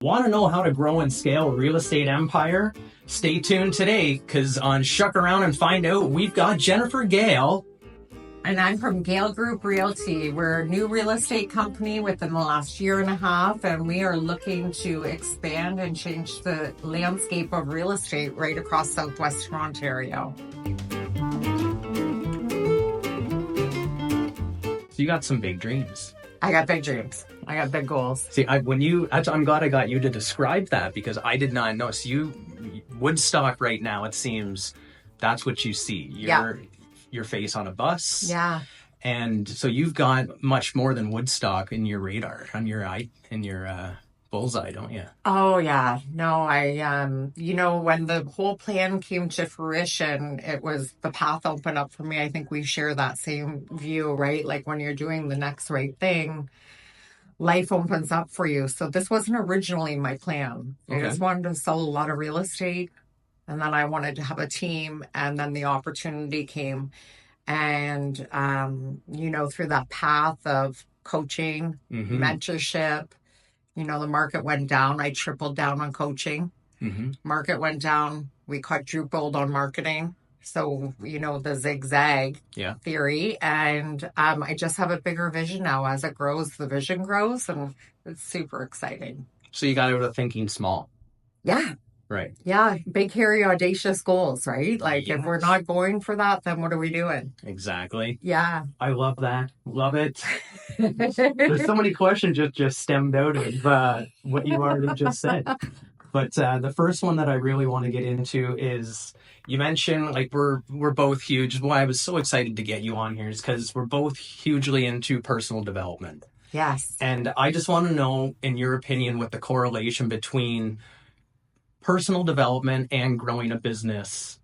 Want to know how to grow and scale a real estate empire? Stay tuned today, because on Shuck Around and Find Out, we've got Jennifer Gale. And I'm from Gale Group Realty. We're a new real estate company within the last year and a half, and we are looking to expand and change the landscape of real estate right across southwestern Ontario. So you got some big dreams. I got big dreams. I got big goals. See, I'm glad I got you to describe that, because I did not know. So Woodstock right now, it seems that's what you see. Your face on a bus. Yeah. And so you've got much more than Woodstock in your radar, on your bullseye, don't you? Oh yeah. No, when the whole plan came to fruition, it was the path opened up for me. I think we share that same view, right? Like when you're doing the next right thing, life opens up for you. So this wasn't originally my plan. Okay. I just wanted to sell a lot of real estate, and then I wanted to have a team, and then the opportunity came. And, through that path of coaching, mentorship, the market went down. I tripled down on coaching. Market went down. We quadrupled on marketing. So, the zigzag theory. And I just have a bigger vision now. As it grows, the vision grows, and it's super exciting. So you got out of thinking small. Yeah. Right. Yeah. Big, hairy, audacious goals, right? Like if we're not going for that, then what are we doing? Exactly. Yeah. I love that. Love it. There's so many questions just stemmed out of what you already just said. But the first one that I really want to get into is, you mentioned, like, we're both huge. Why I was so excited to get you on here is because we're both hugely into personal development. Yes. And I just want to know, in your opinion, what the correlation between personal development and growing a business.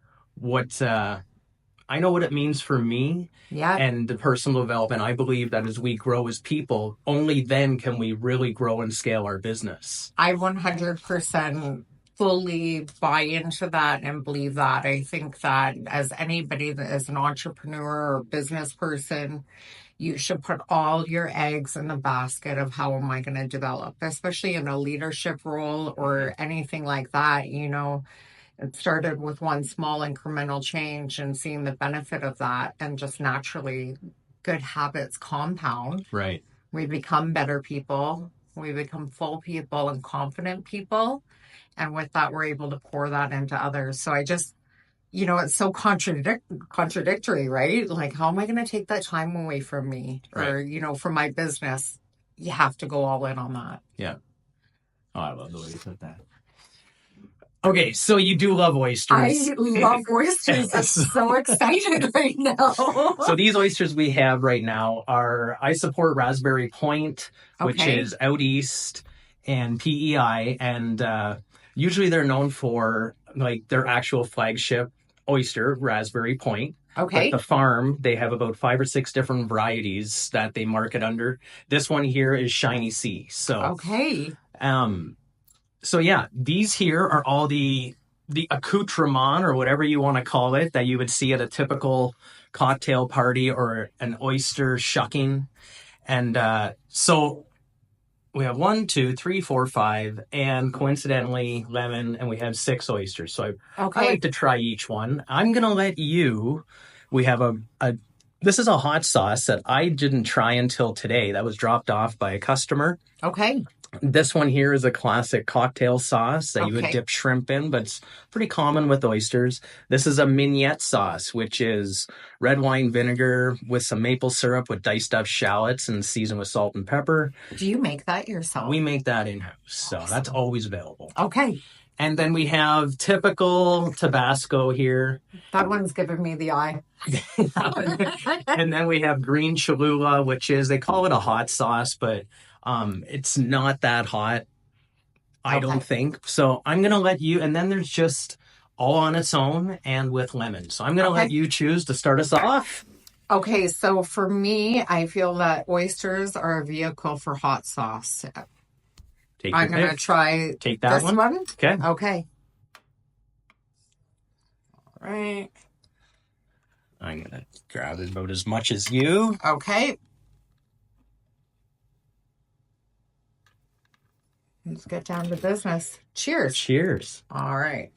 I know what it means for me. Yeah. And the personal development, I believe that as we grow as people, only then can we really grow and scale our business. I 100% fully buy into that and believe that. I think that as anybody that is an entrepreneur or business person, you should put all your eggs in the basket of how am I going to develop, especially in a leadership role or anything like that. It started with one small incremental change and seeing the benefit of that, and just naturally good habits compound. Right. We become better people. We become full people and confident people. And with that, we're able to pour that into others. So I just, it's so contradictory, right? Like, how am I going to take that time away from me? Right. Or, from my business? You have to go all in on that. Yeah. Oh, I love the way you put that. Okay, so you do love oysters. I love oysters. I'm so excited right now. So these oysters we have right now are, I support Raspberry Point, which is out east, and PEI. And usually they're known for, like, their actual flagship oyster, Raspberry Point. Okay. But the farm, they have about 5 or 6 different varieties that they market under. This one here is Shiny Sea. So okay. So yeah, these here are all the accoutrement, or whatever you want to call it, that you would see at a typical cocktail party or an oyster shucking. And so we have 1, 2, 3, 4, 5, and coincidentally lemon, and we have 6 oysters. So I like to try each one. I'm gonna let you. We have this is a hot sauce that I didn't try until today. That was dropped off by a customer. Okay. This one here is a classic cocktail sauce that you would dip shrimp in, but it's pretty common with oysters. This is a mignonette sauce, which is red wine vinegar with some maple syrup with diced up shallots and seasoned with salt and pepper. Do you make that yourself? We make that in-house, so that's always available. Okay. And then we have typical Tabasco here. That one's giving me the eye. And then we have green Cholula, which is, they call it a hot sauce, but it's not that hot, I don't think. So I'm going to let you, and then there's just all on its own and with lemon. So I'm going to let you choose to start us off. Okay, so for me, I feel that oysters are a vehicle for hot sauce. I'm going to try this one. Okay. Okay. All right. I'm going to grab about as much as you. Okay. Let's get down to business. Cheers. Cheers. All right.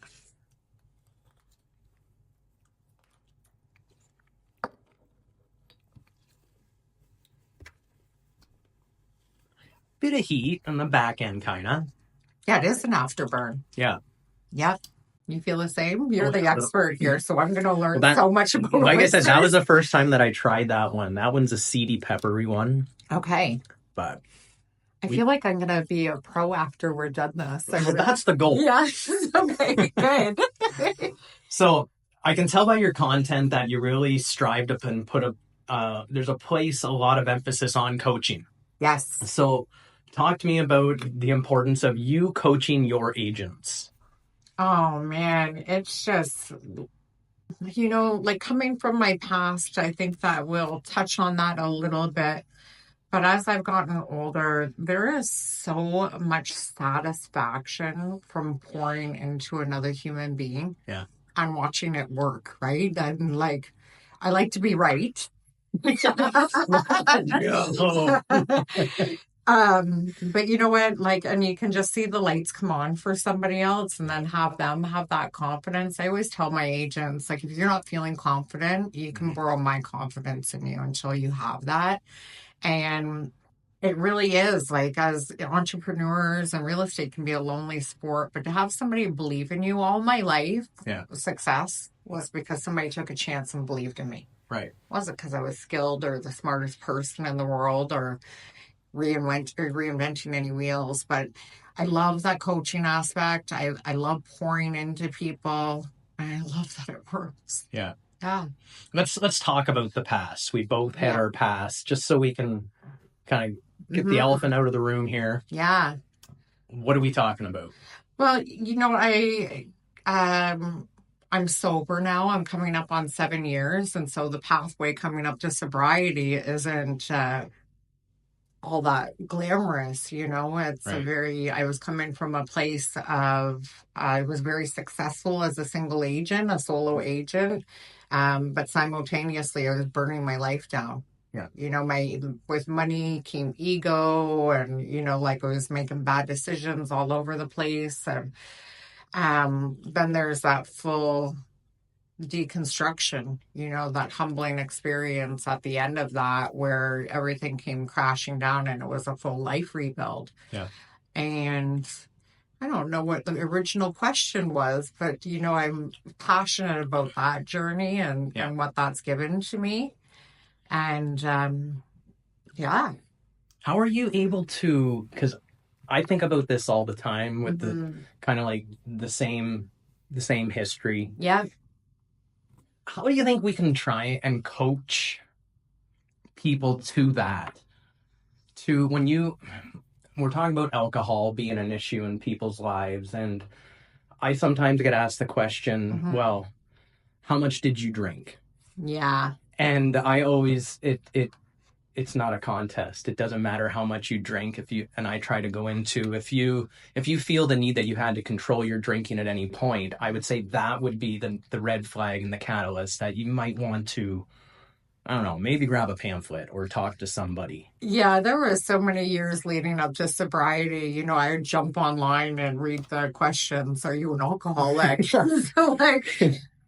Bit of heat on the back end, kind of. Yeah, it is an afterburn. Yeah. Yep. You feel the same? You're Oh, the yeah. expert here, so I'm going to learn Well, so much about like I said, that was oysters. the first time that I tried that one. That one's a seedy, peppery one. Okay. But I feel like I'm going to be a pro after we're done this. well, that's the goal. Yes. Okay, good. So I can tell by your content that you really strived up and put there's a lot of emphasis on coaching. Yes. So talk to me about the importance of you coaching your agents. Oh, man. It's just, like coming from my past, I think that we'll touch on that a little bit. But as I've gotten older, there is so much satisfaction from pouring into another human being. Yeah. And watching it work, right? And like, I like to be right. But you know what? Like, and you can just see the lights come on for somebody else and then have them have that confidence. I always tell my agents, like, if you're not feeling confident, you can borrow my confidence in you until you have that. And it really is, like, as entrepreneurs, and real estate can be a lonely sport, but to have somebody believe in you all my life, success was because somebody took a chance and believed in me. Right. It wasn't because I was skilled or the smartest person in the world or reinventing any wheels, but I love that coaching aspect. I love pouring into people. And I love that it works. Yeah. Yeah. Let's talk about the past. We both had our past, just so we can kind of get the elephant out of the room here. Yeah. What are we talking about? Well, I'm sober now. I'm coming up on 7 years, and so the pathway coming up to sobriety isn't all that glamorous, It's right. I was coming from a place of, I was very successful as a single agent, a solo agent, but simultaneously I was burning my life down. Yeah. With money came ego, and, like I was making bad decisions all over the place. And then there's that full deconstruction, that humbling experience at the end of that where everything came crashing down and it was a full life rebuild. Yeah. And I don't know what the original question was, but I'm passionate about that journey and what that's given to me. And how are you able to, because I think about this all the time with the kind of like the same history. Yeah. How do you think we can try and coach people to that? To we're talking about alcohol being an issue in people's lives, and I sometimes get asked the question, well, how much did you drink? Yeah. And I always, it's not a contest. It doesn't matter how much you drink. And I try to go into, if you feel the need that you had to control your drinking at any point, I would say that would be the red flag and the catalyst that you might want to, I don't know, maybe grab a pamphlet or talk to somebody. Yeah, there were so many years leading up to sobriety. I would jump online and read the questions. Are you an alcoholic? So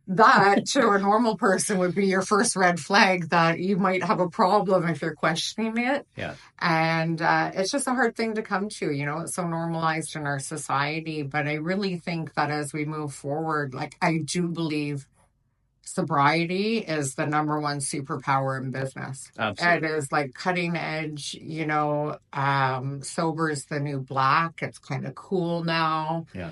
that to a normal person would be your first red flag that you might have a problem if you're questioning it. Yeah. And it's just a hard thing to come to. It's so normalized in our society. But I really think that as we move forward, like, I do believe sobriety is the number one superpower in business. Absolutely. It is like cutting edge, sober is the new black. It's kind of cool now. Yeah.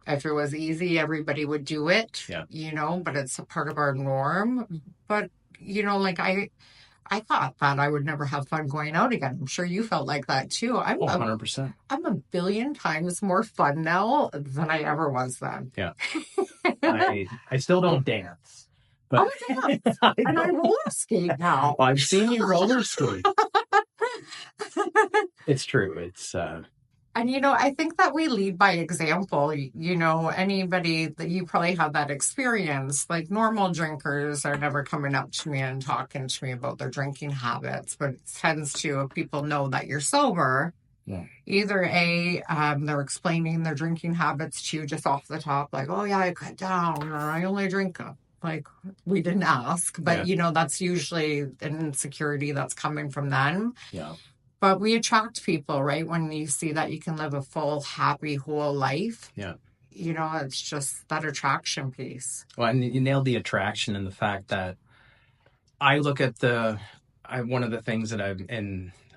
If it was easy, everybody would do it, but it's a part of our norm. But, I thought that I would never have fun going out again. I'm sure you felt like that too. 100%. I'm a billion times more fun now than I ever was then. Yeah. I still don't dance. But dance. And I roller skate now. Well, I've seen you roller skate. It's true. It's and I think that we lead by example. Anybody that you probably had that experience, like normal drinkers are never coming up to me and talking to me about their drinking habits, but it tends to, if people know that you're sober, Yeah. Either they're explaining their drinking habits to you just off the top, like, oh yeah, I cut down, or I only drink like we didn't ask, but that's usually an insecurity that's coming from them. Yeah. But we attract people, right? When you see that you can live a full, happy, whole life. Yeah. It's just that attraction piece. Well, and you nailed the attraction and the fact that I look at one of the things that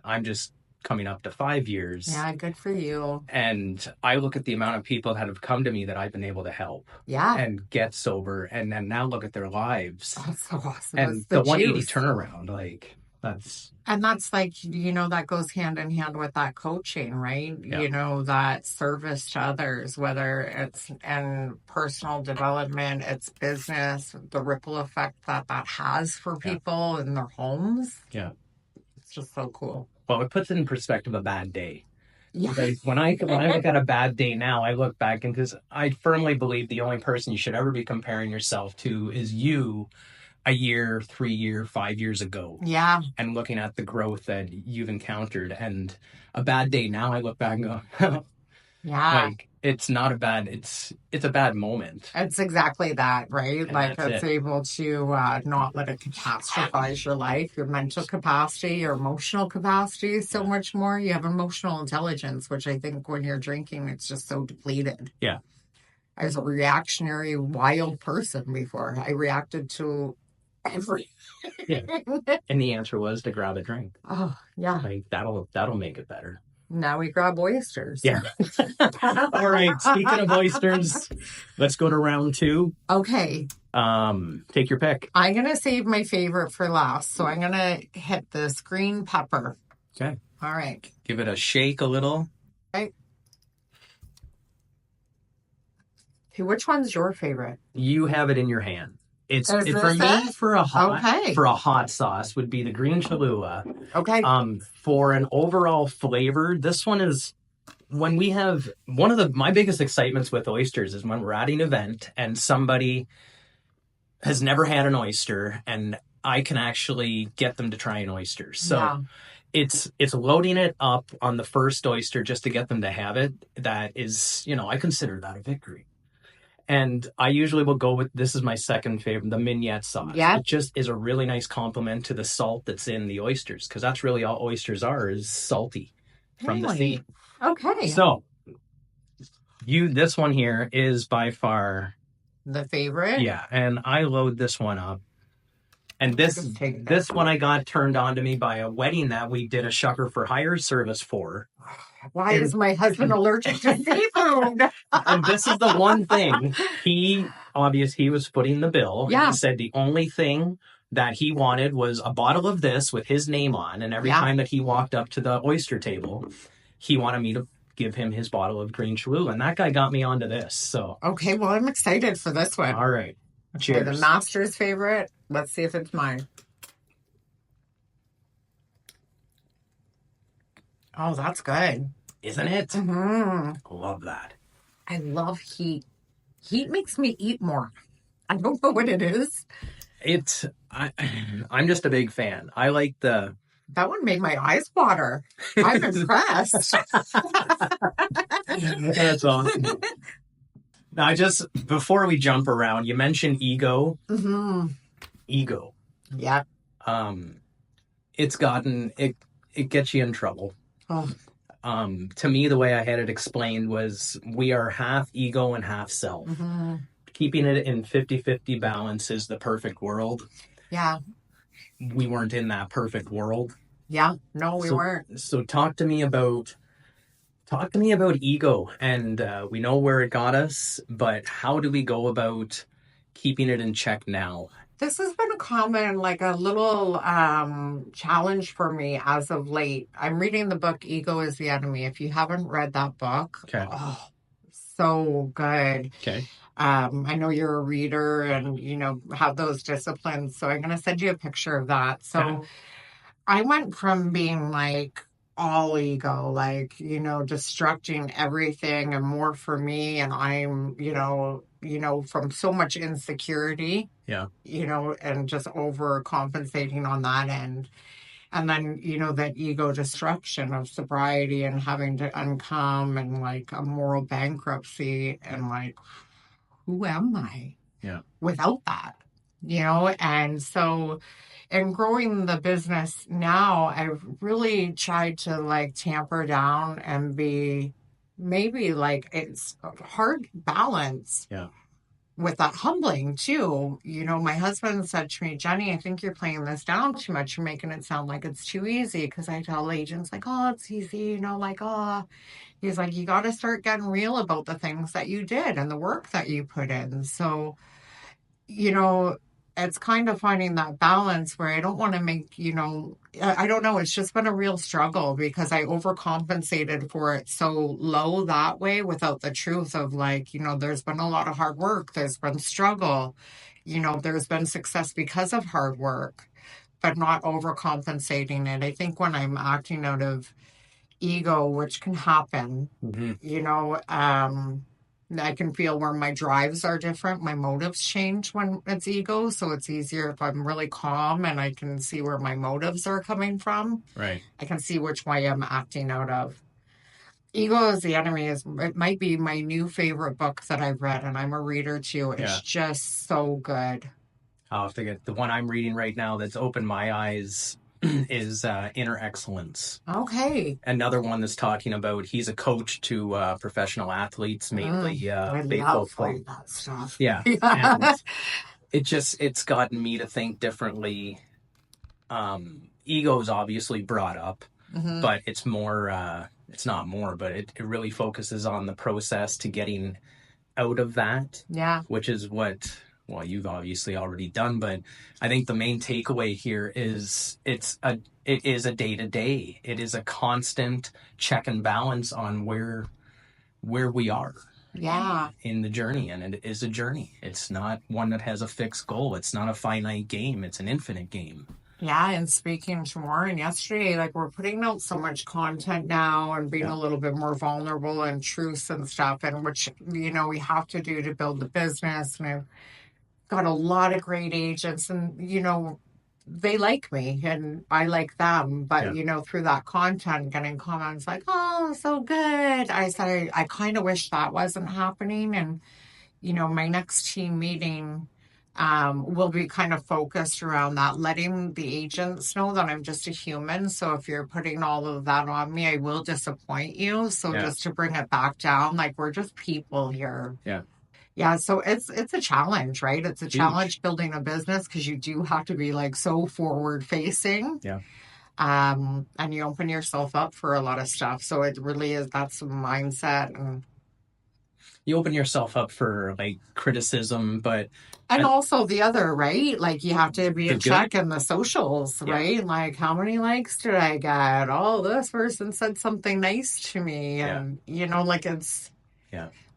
I'm just coming up to 5 years. Yeah, good for you. And I look at the amount of people that have come to me that I've been able to help. Yeah. And get sober and then now look at their lives. Oh, that's so awesome. And that's the 180 turnaround, like that's. And that's like, that goes hand in hand with that coaching, right? Yeah. That service to others, whether it's in personal development, it's business, the ripple effect that has for people in their homes. Yeah. It's just so cool. Well, it puts in perspective a bad day. Yeah. Like when I look at a bad day now, I look back and because I firmly believe the only person you should ever be comparing yourself to is you a year, 3 year, 5 years ago. Yeah. And looking at the growth that you've encountered. And a bad day now, I look back and go, yeah. Like it's not a bad, it's a bad moment. It's exactly that, right? And like it's able to not let it catastrophize your life, your mental capacity, your emotional capacity, so much more. You have emotional intelligence, which I think when you're drinking, it's just so depleted. Yeah. I was a reactionary, wild person before. I reacted to everything. Yeah. And the answer was to grab a drink. Oh, yeah. Like that'll make it better. Now we grab oysters. Yeah. All right. Speaking of oysters, let's go to round 2. Okay. Take your pick. I'm going to save my favorite for last. So I'm going to hit this green pepper. Okay. All right. Give it a shake a little. Right. Okay, which one's your favorite? You have it in your hand. It's for me for a hot sauce would be the green Cholula. Okay. For an overall flavor, this one is when we have one of my biggest excitements with oysters is when we're at an event and somebody has never had an oyster and I can actually get them to try an oyster. So it's loading it up on the first oyster just to get them to have it. That is, I consider that a victory. And I usually will go with, this is my second favorite, the mignonette sauce. Yeah. It just is a really nice compliment to the salt that's in the oysters, because that's really all oysters are, is salty from the sea. Okay. So, this one here is by far the favorite? Yeah, and I load this one up. And this one I got turned on to me by a wedding that we did a Shucker for Hire service for. Why is my husband allergic to seafood? And this is the one thing. He was footing the bill. Yeah. He said the only thing that he wanted was a bottle of this with his name on. And every time that he walked up to the oyster table, he wanted me to give him his bottle of green Cholula. And that guy got me onto this. So okay, well, I'm excited for this one. All right. Cheers. The master's favorite. Let's see if it's mine. Oh, that's good. Isn't it? Mm-hmm. Love that. I love heat. Heat makes me eat more. I don't know what it is. I'm just a big fan. I like the... That one made my eyes water. I'm impressed. That's awesome. Now, before we jump around, you mentioned ego. Mm-hmm. Ego. Yeah. It gets you in trouble. Oh. To me, the way I had it explained was we are half ego and half self. Mm-hmm. Keeping it in 50-50 balance is the perfect world. Yeah. We weren't in that perfect world. Yeah. No, we weren't. So talk to me about ego, and we know where it got us, but how do we go about keeping it in check now? This has been a common, like a little challenge for me as of late. I'm reading the book Ego is the Enemy. If you haven't read that book, okay. Oh, so good. Okay. I know you're a reader and, have those disciplines. So I'm going to send you a picture of that. So I went from being like all ego, like, destructing everything and more for me. And I'm, from so much insecurity, yeah, and just overcompensating on that end. And then, that ego destruction of sobriety and having to uncome and like a moral bankruptcy and like, who am I without that? And so in growing the business now, I've really tried to like tamper down and be maybe like it's a hard balance. Yeah. With that humbling too. My husband said to me, Jenny, I think you're playing this down too much. You're making it sound like it's too easy. Because I tell agents like, oh, it's easy, like, oh, he's like, you got to start getting real about the things that you did and the work that you put in. So, it's kind of finding that balance where I don't want to make, I don't know. It's just been a real struggle because I overcompensated for it so low that way without the truth of like, there's been a lot of hard work. There's been struggle. There's been success because of hard work, but not overcompensating it. I think when I'm acting out of ego, which can happen, I can feel where my drives are different. My motives change when it's ego. So it's easier if I'm really calm and I can see where my motives are coming from. Right. I can see which way I'm acting out of. Ego is the Enemy it might be my new favorite book that I've read, and I'm a reader too. It's just so good. I'll have to get the one I'm reading right now that's opened my eyes is Inner Excellence. Okay. Another one that's talking about he's a coach to professional athletes, mainly I baseball love all that stuff. Yeah. And it's gotten me to think differently. Ego is obviously brought up, but it's more, it's not more, but it really focuses on the process to getting out of that. Yeah. Which is what, well, you've obviously already done, but I think the main takeaway here is it is a day-to-day. It is a constant check and balance on where we are. Yeah. In the journey, and it is a journey. It's not one that has a fixed goal. It's not a finite game. It's an infinite game. Yeah, and speaking to Warren yesterday, like we're putting out so much content now and being a little bit more vulnerable and truths and stuff, and which we have to do to build the business. And I've got a lot of great agents, and they like me and I like them. But through that content, getting comments like, "Oh, so good." I said I kind of wish that wasn't happening, and my next team meeting will be kind of focused around that, letting the agents know that I'm just a human. So if you're putting all of that on me, I will disappoint you. So just to bring it back down, like we're just people here. Yeah, so it's a challenge, right? It's a challenge building a business because you do have to be like so forward facing. Yeah. And you open yourself up for a lot of stuff. So it really is, that's the mindset. And you open yourself up for like criticism, but also the other, right? Like you have to be in check in the socials, right? Like how many likes did I get? Oh, this person said something nice to me. And like it's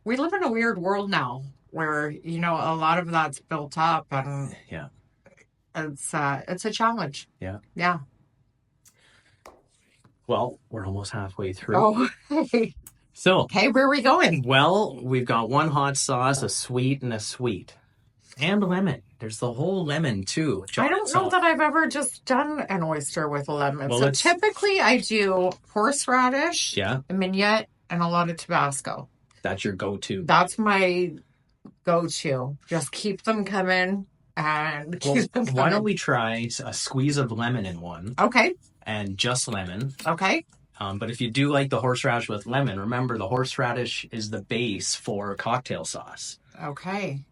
we live in a weird world now where a lot of that's built up, and it's a challenge. Yeah. Well, we're almost halfway through. Oh, hey. So, okay, where are we going? Well, we've got one hot sauce, a sweet, and a sweet. And lemon. There's the whole lemon, too. I don't know that I've ever just done an oyster with a lemon. Well, so typically I do horseradish, mignonette, and a lot of Tabasco. That's your go-to. That's my go-to. Just keep them coming. And keep them coming. Why don't we try a squeeze of lemon in one? Okay. And just lemon. Okay. But if you do like the horseradish with lemon, remember the horseradish is the base for cocktail sauce. Okay.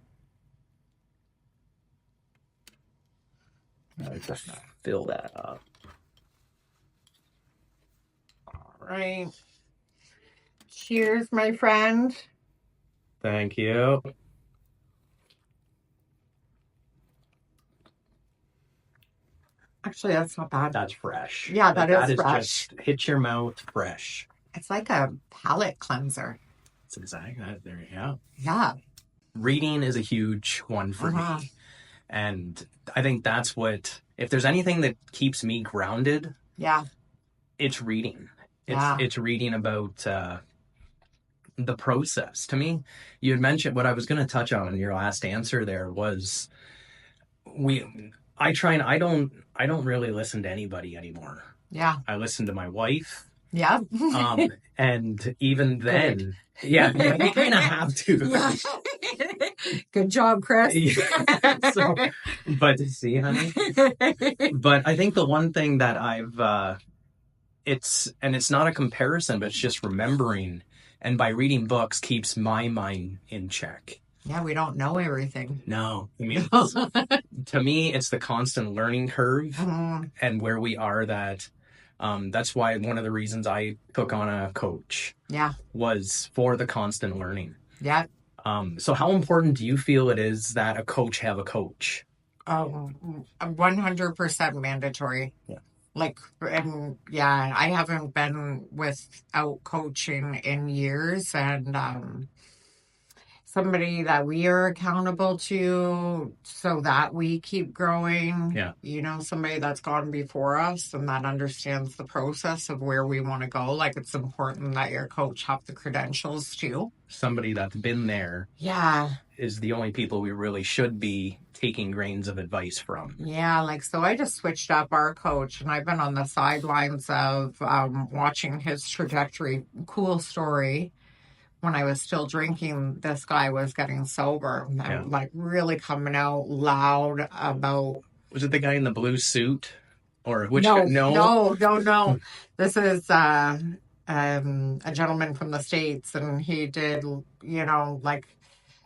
Just fill that up. All right. Cheers, my friend. Thank you. Actually, that's not bad. That's fresh. Yeah, that is fresh. Just hit your mouth fresh. It's like a palate cleanser. That's exactly that. There you go. Yeah. Reading is a huge one for me. And I think that's what, if there's anything that keeps me grounded, it's reading. It's reading about the process. To me, you had mentioned what I was going to touch on in your last answer there was I try and I don't really listen to anybody anymore. Yeah. I listen to my wife. Yeah. And even Good. then, yeah, you kind of have to. Yeah. Good job, Chris. Yeah. So, but see, honey, but I think the one thing that it's not a comparison, but it's just remembering, and by reading books keeps my mind in check. Yeah, we don't know everything. No, I mean, to me, it's the constant learning curve and where we are that. That's why one of the reasons I took on a coach was for the constant learning. Yeah. So how important do you feel it is that a coach have a coach? 100% mandatory. Yeah. Like, and yeah, I haven't been without coaching in years, and somebody that we are accountable to so that we keep growing. Yeah. You know, somebody that's gone before us and that understands the process of where we want to go. Like, it's important that your coach have the credentials too. Somebody that's been there. Yeah. Is the only people we really should be taking grains of advice from. Yeah, like, so I just switched up our coach, and I've been on the sidelines of watching his trajectory. Cool story. When I was still drinking, this guy was getting sober. And like really coming out loud about. Was it the guy in the blue suit? Or which no, guy? No. This is a gentleman from the States, and he did, you know, like,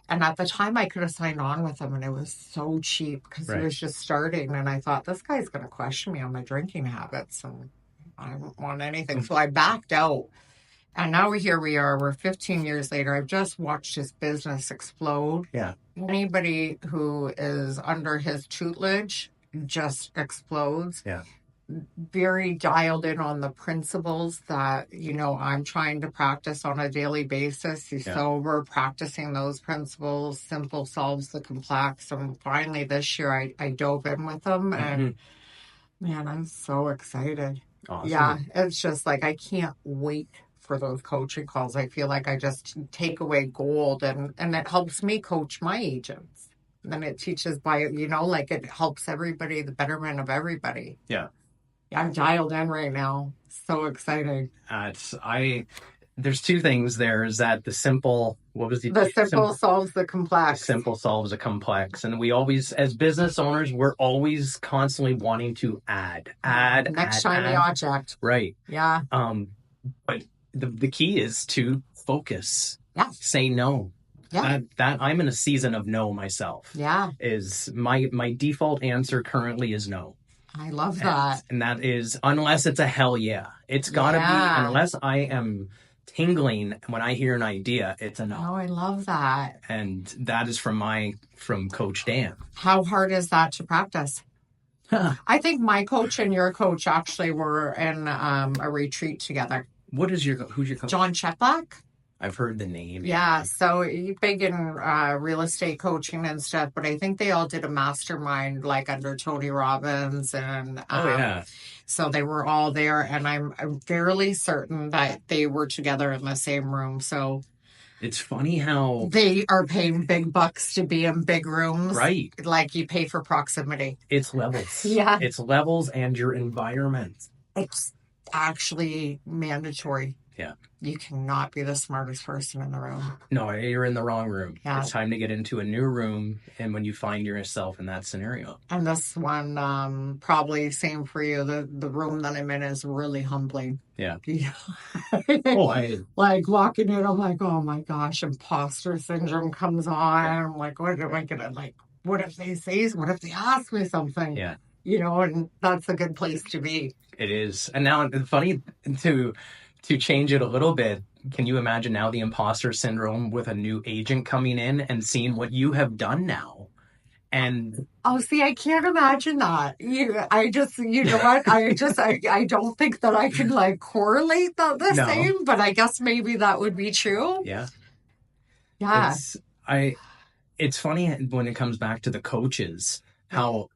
and at the time I could have signed on with him, and it was so cheap because he was just starting, and I thought, this guy's going to question me on my drinking habits, and I don't want anything. So I backed out. And now here we are. We're 15 years later. I've just watched his business explode. Yeah. Anybody who is under his tutelage just explodes. Yeah. Very dialed in on the principles that, you know, I'm trying to practice on a daily basis. He's sober, practicing those principles. Simple solves the complex. And finally this year I dove in with him, and man, I'm so excited. Awesome. Yeah. It's just like, I can't wait for those coaching calls. I feel like I just take away gold, and it helps me coach my agents. And then it teaches you know, like, it helps everybody, the betterment of everybody. Yeah. I'm dialed in right now. So exciting. There's two things there. Is that the simple, what was the simple solves the complex. Simple solves the complex. And we always, as business owners, we're always constantly wanting to add. Next shiny object. Right. Yeah. But the key is to focus. Yeah. Say no. Yeah. That I'm in a season of no myself. Yeah. Is my default answer currently is no. I love that. And that is, unless it's a hell yeah. It's got to be, unless I am tingling when I hear an idea, it's a no. Oh, I love that. And that is from Coach Dan. How hard is that to practice? I think my coach and your coach actually were in a retreat together. Who's your coach? John Chetlack. I've heard the name. Yeah, so he's big in real estate coaching and stuff, but I think they all did a mastermind like under Tony Robbins, and so they were all there, and I'm fairly certain that they were together in the same room. So it's funny how they are paying big bucks to be in big rooms, right? Like, you pay for proximity. It's levels. Yeah, it's levels and your environment. It's actually mandatory. Yeah. You cannot be the smartest person in the room. No, you're in the wrong room. Yeah. It's time to get into a new room, and when you find yourself in that scenario. And this one, probably same for you. The room that I'm in is really humbling. Yeah. Like, walking in, I'm like, oh my gosh, imposter syndrome comes on. I'm like, what am I gonna, like, what if they say, what if they ask me something? Yeah. You know, and that's a good place to be. It is. And now, funny to change it a little bit, can you imagine now the imposter syndrome with a new agent coming in and seeing what you have done now? And see, I can't imagine that. You know what? I don't think that I can like correlate the same, but I guess maybe that would be true. Yeah. Yeah. It's funny when it comes back to the coaches, how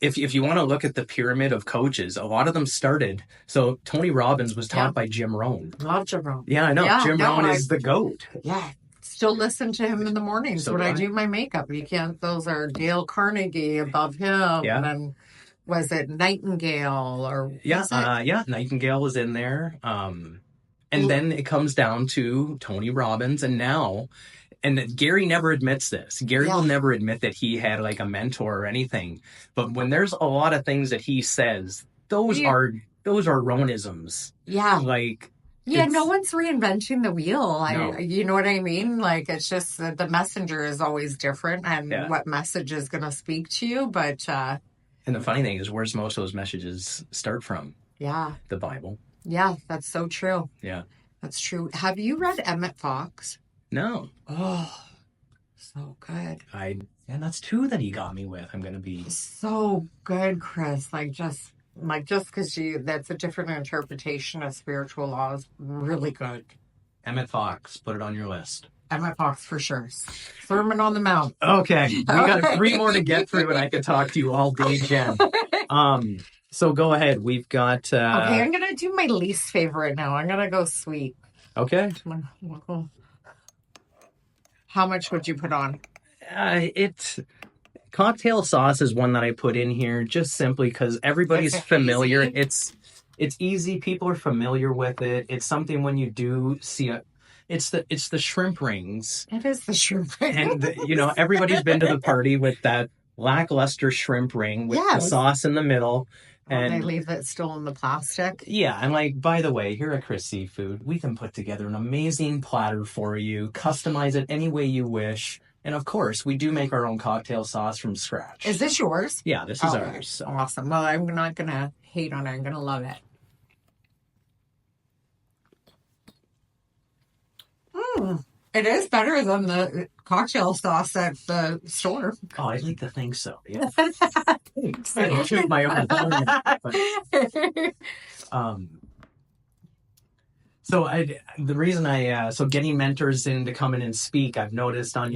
if you want to look at the pyramid of coaches, a lot of them started. So Tony Robbins was taught by Jim Rohn. Love Jim Rohn. Yeah, I know. Jim Rohn is the GOAT. Yeah. still listen to him in the mornings So when do I I. do my makeup. You can't, those are Dale Carnegie above him. Yeah. And was it Nightingale or Yeah, was it? yeah, Nightingale was in there. And then it comes down to Tony Robbins, and now, and Gary never admits this. Gary will Yeah. never admit that he had like a mentor or anything. But when there's a lot of things that he says, those Yeah. are Ronisms. Yeah. Like, Yeah, it's no one's reinventing the wheel. no, You know what I mean? Like, it's just that the messenger is always different and yeah. what message is going to speak to you. But And the funny thing is, where's most of those messages start from? yeah, The Bible. yeah, that's so true. Yeah. That's true. Have you read Emmett Fox? No. Oh, so good. And that's two that he got me with. I'm gonna be So good, Chris. Just because that's a different interpretation of spiritual laws. Really good. Emmett Fox. Put it on your list. Emmett Fox for sure. Sermon on the Mount. Okay, we got 3 more to get through, and I could talk to you all day, Jen. So go ahead. We've got. Okay, I'm gonna do my least favorite now. I'm gonna go sweet. Okay. How much would you put on? Cocktail sauce is one that I put in here just simply because everybody's familiar. Easy. It's easy. People are familiar with it. It's something when you do see it. It's the shrimp rings. It is the shrimp ring. And everybody's been to the party with that lackluster shrimp ring with the sauce in the middle. And they leave it still in the plastic. Yeah, and like, by the way, here at Chris Seafood, we can put together an amazing platter for you, customize it any way you wish. And of course, we do make our own cocktail sauce from scratch. Is this yours? Yeah, this is ours. So. Awesome. Well, I'm not going to hate on it. I'm going to love it. It is better than the cocktail sauce at the store. Oh, I'd like to think so. Yeah. Thanks. I don't toot my own horn. So the reason so getting mentors in to come in and speak, I've noticed on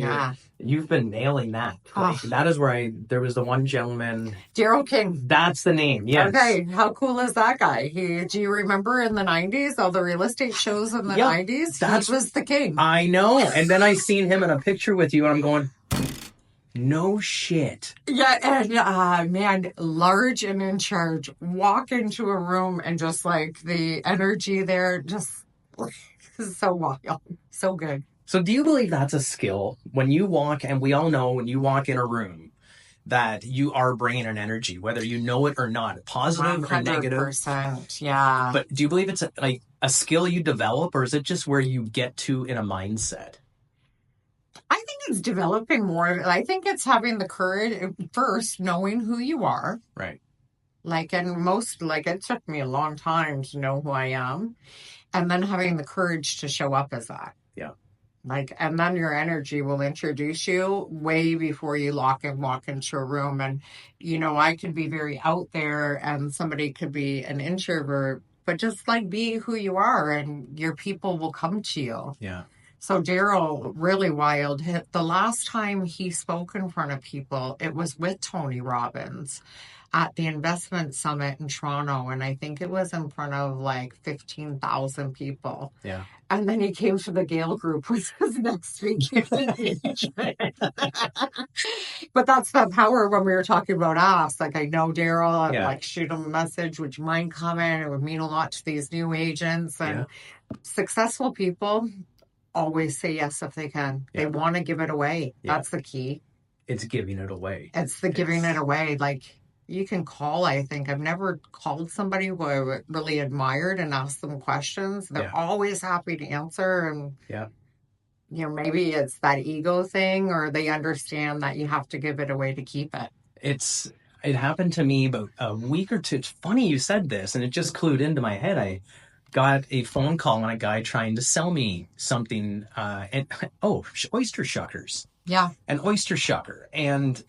you've been nailing that. Like, that is where there was the one gentleman. Daryl King. That's the name, yes. Okay, how cool is that guy? Do you remember in the 90s, all the real estate shows in the 90s? He was the king. I know. And then I seen him in a picture with you and I'm going, no shit. Yeah, and man, large and in charge. Walk into a room and just like the energy there, just so wild, so good. So do you believe that's a skill? When you walk, and we all know when you walk in a room that you are bringing an energy, whether you know it or not, positive 100%, or negative. Yeah. But do you believe it's a skill you develop, or is it just where you get to in a mindset? I think it's developing more. I think it's having the courage first, knowing who you are. Right. It took me a long time to know who I am. And then having the courage to show up as that. Yeah. And then your energy will introduce you way before you walk into a room. And, I could be very out there and somebody could be an introvert, but just be who you are and your people will come to you. Yeah. So Daryl, really wild. The last time he spoke in front of people, it was with Tony Robbins at the investment summit in Toronto. And I think it was in front of 15,000 people. Yeah. And then he came to the Gale Group with his next speaking engagement. But that's the power when we were talking about us. I know Daryl, I'd shoot him a message. Would you mind coming? It would mean a lot to these new agents. And successful people always say yes if they can. They want to give it away. That's the key. It's giving it away. It's the giving it away. You can call, I think. I've never called somebody who I really admired and asked them questions. They're always happy to answer. And, maybe it's that ego thing or they understand that you have to give it away to keep it. It happened to me about a week or two. It's funny you said this, and it just clued into my head. I got a phone call on a guy trying to sell me something. Oyster shuckers. Yeah. An oyster shucker. And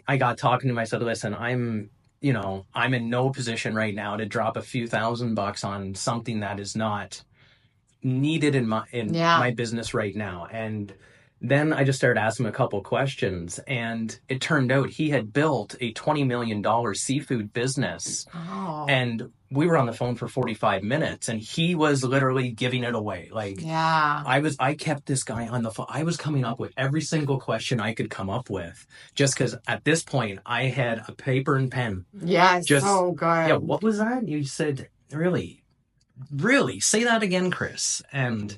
I got talking to him. I said, listen, I'm in no position right now to drop a few $1,000 on something that is not needed in my business right now. And then I just started asking him a couple questions, and it turned out he had built a $20 million seafood business. Oh, And we were on the phone for 45 minutes, and he was literally giving it away. Like, yeah. I kept this guy on the phone. I was coming up with every single question I could come up with, just because at this point I had a paper and pen. Yeah, Just, so good. yeah, what was that? You said, really, really? Say that again, Chris. And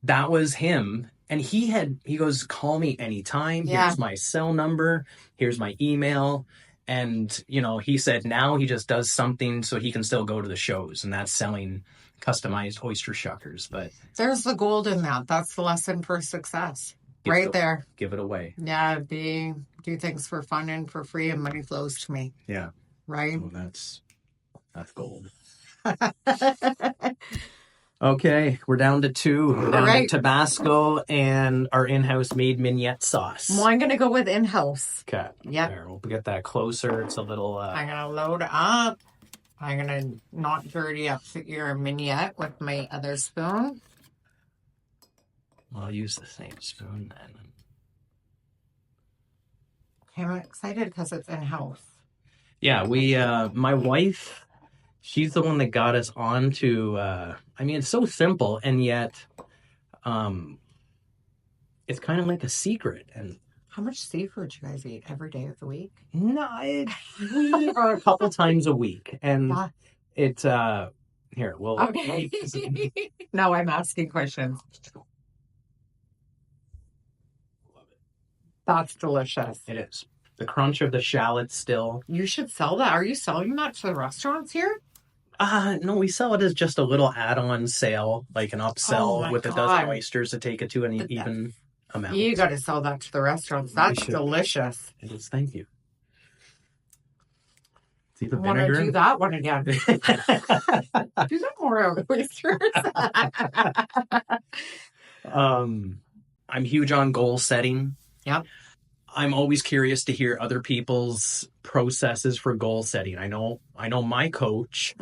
that was him. And he goes, call me anytime. Yeah. Here's my cell number. Here's my email. And, he said now he just does something so he can still go to the shows. And that's selling customized oyster shuckers. But there's the gold in that. That's the lesson for success. Right there. Give it away. Yeah, do things for fun and for free, and money flows to me. Yeah. Right? Oh, that's gold. Okay, we're down to 2. We're down to Tabasco and our in-house made mignonette sauce. Well, I'm going to go with in-house. Okay. Yeah. We'll get that closer. It's a little... I'm going to load up. I'm going to not dirty up your mignonette with my other spoon. I'll use the same spoon then. Okay, I'm excited because it's in-house. Yeah, my wife... She's the one that got us on to, it's so simple, and yet it's kind of like a secret. And how much seafood do you guys eat every day of the week? No, we are a couple times a week. And it's, here, well... Okay. Now I'm asking questions. Love it. That's delicious. It is. The crunch of the shallots still. You should sell that. Are you selling that to the restaurants here? No, we sell it as just a little add-on sale, like an upsell with a dozen oysters to take it to an even amount. You got to sell that to the restaurants. That's delicious. It is. Thank you. See the vinegar? Want to do that one again? Do that more oysters. I'm huge on goal setting. Yep. I'm always curious to hear other people's processes for goal setting. I know my coach,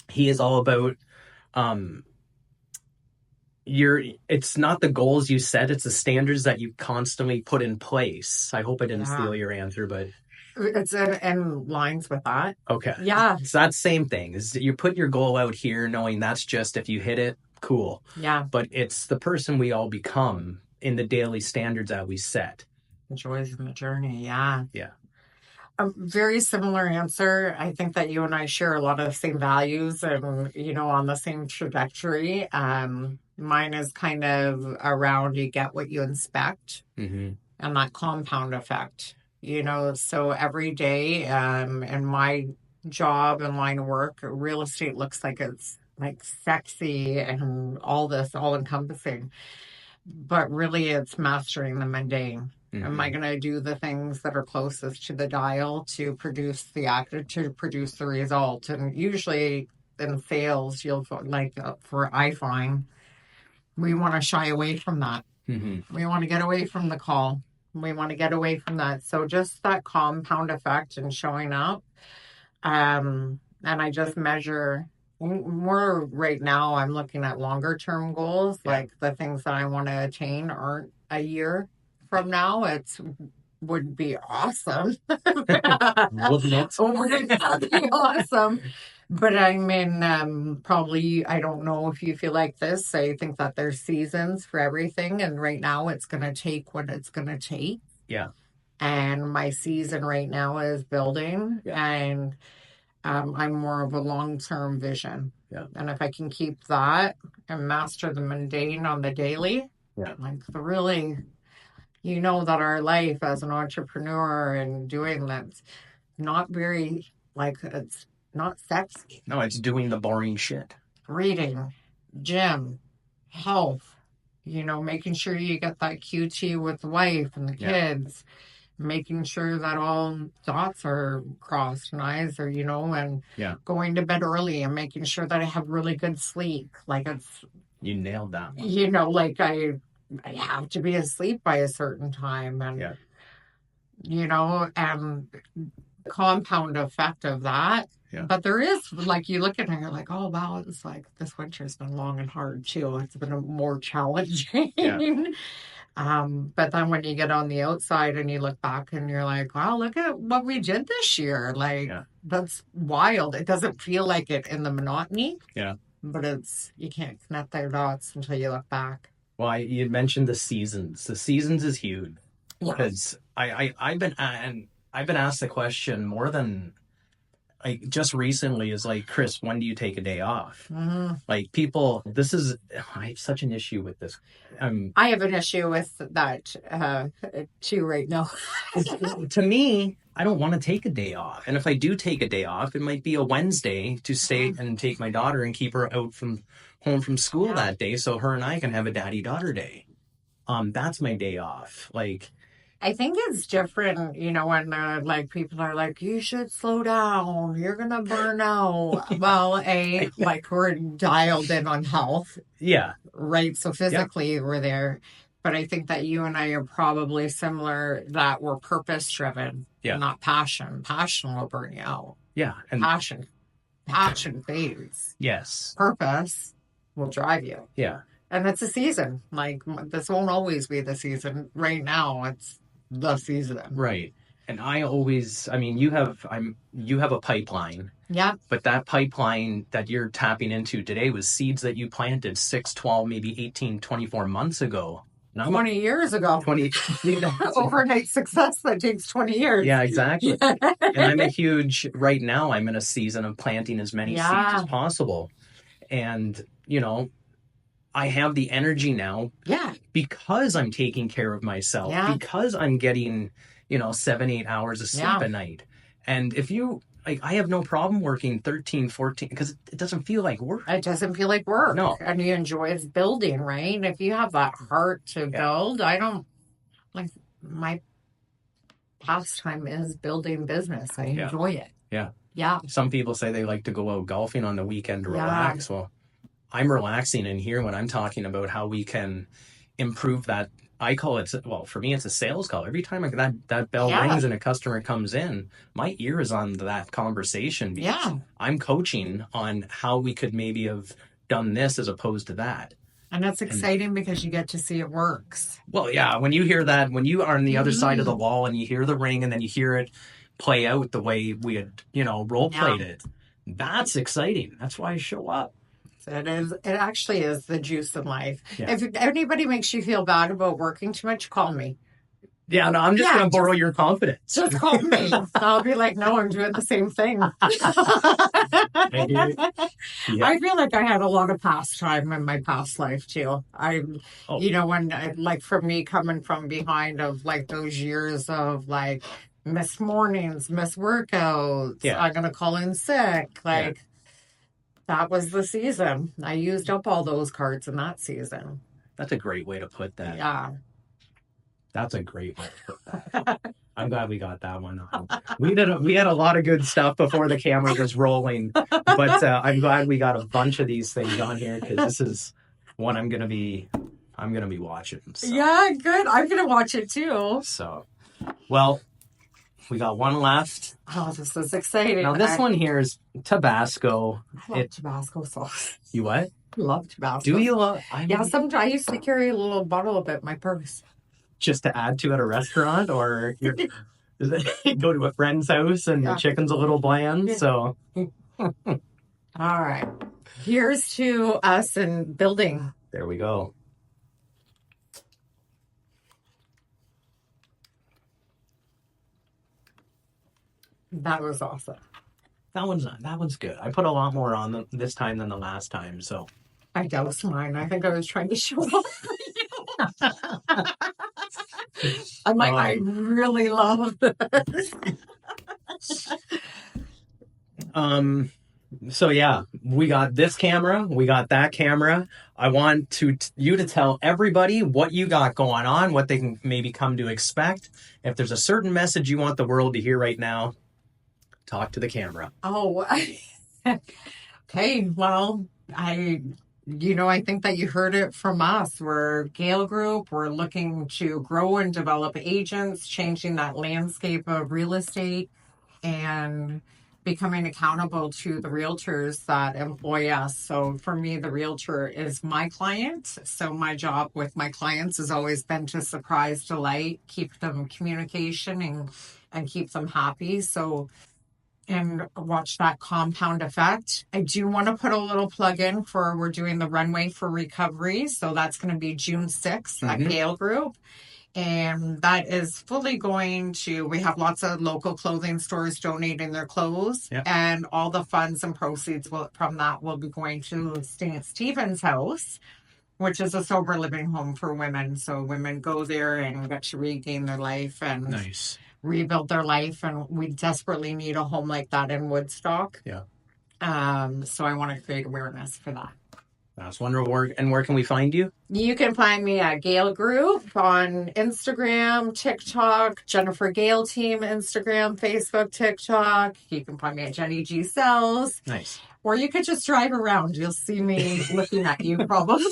he is all about, it's not the goals you set, it's the standards that you constantly put in place. I hope I didn't steal your answer, but it's in lines with that. Okay. Yeah. So that's same thing is you put your goal out here knowing that's just, if you hit it, cool. Yeah. But it's the person we all become in the daily standards that we set. The joys in the journey. Yeah. Yeah. A very similar answer. I think that you and I share a lot of the same values and, on the same trajectory. Mine is kind of around you get what you inspect and that compound effect, so every day in my job and line of work, real estate looks like it's like sexy and all this all encompassing, but really it's mastering the mundane. Am I going to do the things that are closest to the dial to produce the result? And usually in sales, I find we want to shy away from that. We want to get away from the call. We want to get away from that. So just that compound effect and showing up. And I just measure more right now. I'm looking at longer term goals, like the things that I want to attain aren't a year from now. It would be awesome. Wouldn't it? Wouldn't that be awesome? But probably, I don't know if you feel like this. I think that there's seasons for everything. And right now it's going to take what it's going to take. Yeah. And my season right now is building. Yeah. And I'm more of a long-term vision. Yeah. And if I can keep that and master the mundane on the daily, really... that our life as an entrepreneur and doing that's not very, it's not sexy. No, it's doing the boring shit. Reading, gym, health, making sure you get that QT with the wife and the kids, making sure that all dots are crossed and I's are, and going to bed early and making sure that I have really good sleep. You nailed that one. I have to be asleep by a certain time and, and compound effect of that. Yeah. But there is, you look at it and you're like, oh, wow, it's this winter's been long and hard too. It's been more challenging. Yeah. But then when you get on the outside and you look back and you're like, wow, look at what we did this year. Like, Yeah. that's wild. It doesn't feel like it in the monotony, Yeah. but you can't connect their dots until you look back. Well, you mentioned the seasons. The seasons is huge Yeah. because I've been asked the question more than like just recently is like, Chris, when do you take a day off? Like people, I have such an issue with this. I have an issue with that too right now. To me, I don't want to take a day off. And if I do take a day off, it might be a Wednesday to stay and take my daughter and keep her out from home from school that day so her and I can have a daddy-daughter day. That's my day off. Like, I think it's different, you know, when like people are like, you should slow down, you're gonna burn out. Well, like we're dialed in on health. Yeah. Right. So physically we're there. But I think that you and I are probably similar, that we're purpose driven, not passion. Passion will burn you out. Yeah. And passion fades. Yes. Purpose will drive you. Yeah. And it's a season. Like, this won't always be the season. Right now, it's the season. Right. And you have a pipeline. Yeah. But that pipeline that you're tapping into today was seeds that you planted 6, 12, maybe 18, 24 months ago. 20 years ago. 20 Overnight success that takes 20 years. Yeah, exactly. And right now I'm in a season of planting as many seeds as possible. And, you know, I have the energy now. Yeah. Because I'm taking care of myself. Yeah. Because I'm getting, 7, 8 hours of sleep at night. And I have no problem working 13, 14, because it doesn't feel like work. It doesn't feel like work. No. And you enjoy building, right? If you have that heart to build, I don't, like, my pastime is building business. I enjoy it. Yeah. Yeah. Some people say they like to go out golfing on the weekend to relax. Well, I'm relaxing in here when I'm talking about how we can improve that. I call it, well, for me, it's a sales call. Every time that bell rings and a customer comes in, my ear is on that conversation because I'm coaching on how we could maybe have done this as opposed to that. And that's exciting because you get to see it works. Well, yeah, when you hear that, when you are on the other side of the wall and you hear the ring and then you hear it play out the way we had, role played it, that's exciting. That's why I show up. It is. It actually is the juice in life. Yeah. If anybody makes you feel bad about working too much, call me. Yeah, no, I'm just going to borrow your confidence. Just call me. I'll be like, no, I'm doing the same thing. I feel like I had a lot of pastime in my past life too. When like for me coming from behind of like those years of like miss mornings, miss workouts, I'm going to call in sick, that was the season. I used up all those cards in that season. That's a great way to put that. Yeah. That's a great way to put that. I'm glad we got that one on. We had a lot of good stuff before the camera was rolling, but I'm glad we got a bunch of these things on here because this is one I'm gonna be watching. So. Yeah, good. I'm gonna watch it too. So, well. We got one left. Oh, this is exciting. Now, this one here is Tabasco. I love Tabasco sauce. You what? I love Tabasco. Do you love? Sometimes I used to carry a little bottle of it in my purse. Just to add to at a restaurant, or you go to a friend's house and the chicken's a little bland. So, all right. Here's to us and building. There we go. That was awesome. That one's good. I put a lot more on this time than the last time, so. I doused mine. I think I was trying to show off for you. I'm like, I really love this. So yeah, we got this camera, we got that camera. I want you to tell everybody what you got going on, what they can maybe come to expect. If there's a certain message you want the world to hear right now, talk to the camera. Oh, okay. Well, I think that you heard it from us. We're Gale Group. We're looking to grow and develop agents, changing that landscape of real estate. And becoming accountable to the realtors that employ us. So for me, the realtor is my client. So my job with my clients has always been to surprise, delight, keep them communication and keep them happy. So and watch that compound effect. I do want to put a little plug in for we're doing the runway for recovery. So that's going to be June 6th at Gale Group. And that is fully going to, we have lots of local clothing stores donating their clothes. Yeah. And all the funds and proceeds from that will be going to St. Stephen's House, which is a sober living home for women. So women go there and get to regain their life and Nice. rebuild their life. And we desperately need a home like that in Woodstock. Yeah. So I want to create awareness for that. That's wonderful. And where can we find you? You can find me at Gale Group on Instagram, TikTok, Jennifer Gale Team, Instagram, Facebook, TikTok. You can find me at Jenny G Sells. Nice. Or you could just drive around. You'll see me looking at you probably.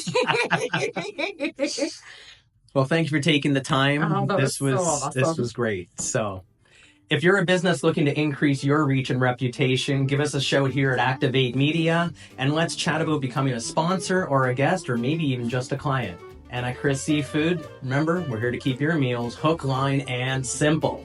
Well, thank you for taking the time. Oh, This was great. So if you're a business looking to increase your reach and reputation, give us a shout here at Activate Media, and let's chat about becoming a sponsor or a guest or maybe even just a client. And at Chris Seafood, remember, we're here to keep your meals hook, line, and simple.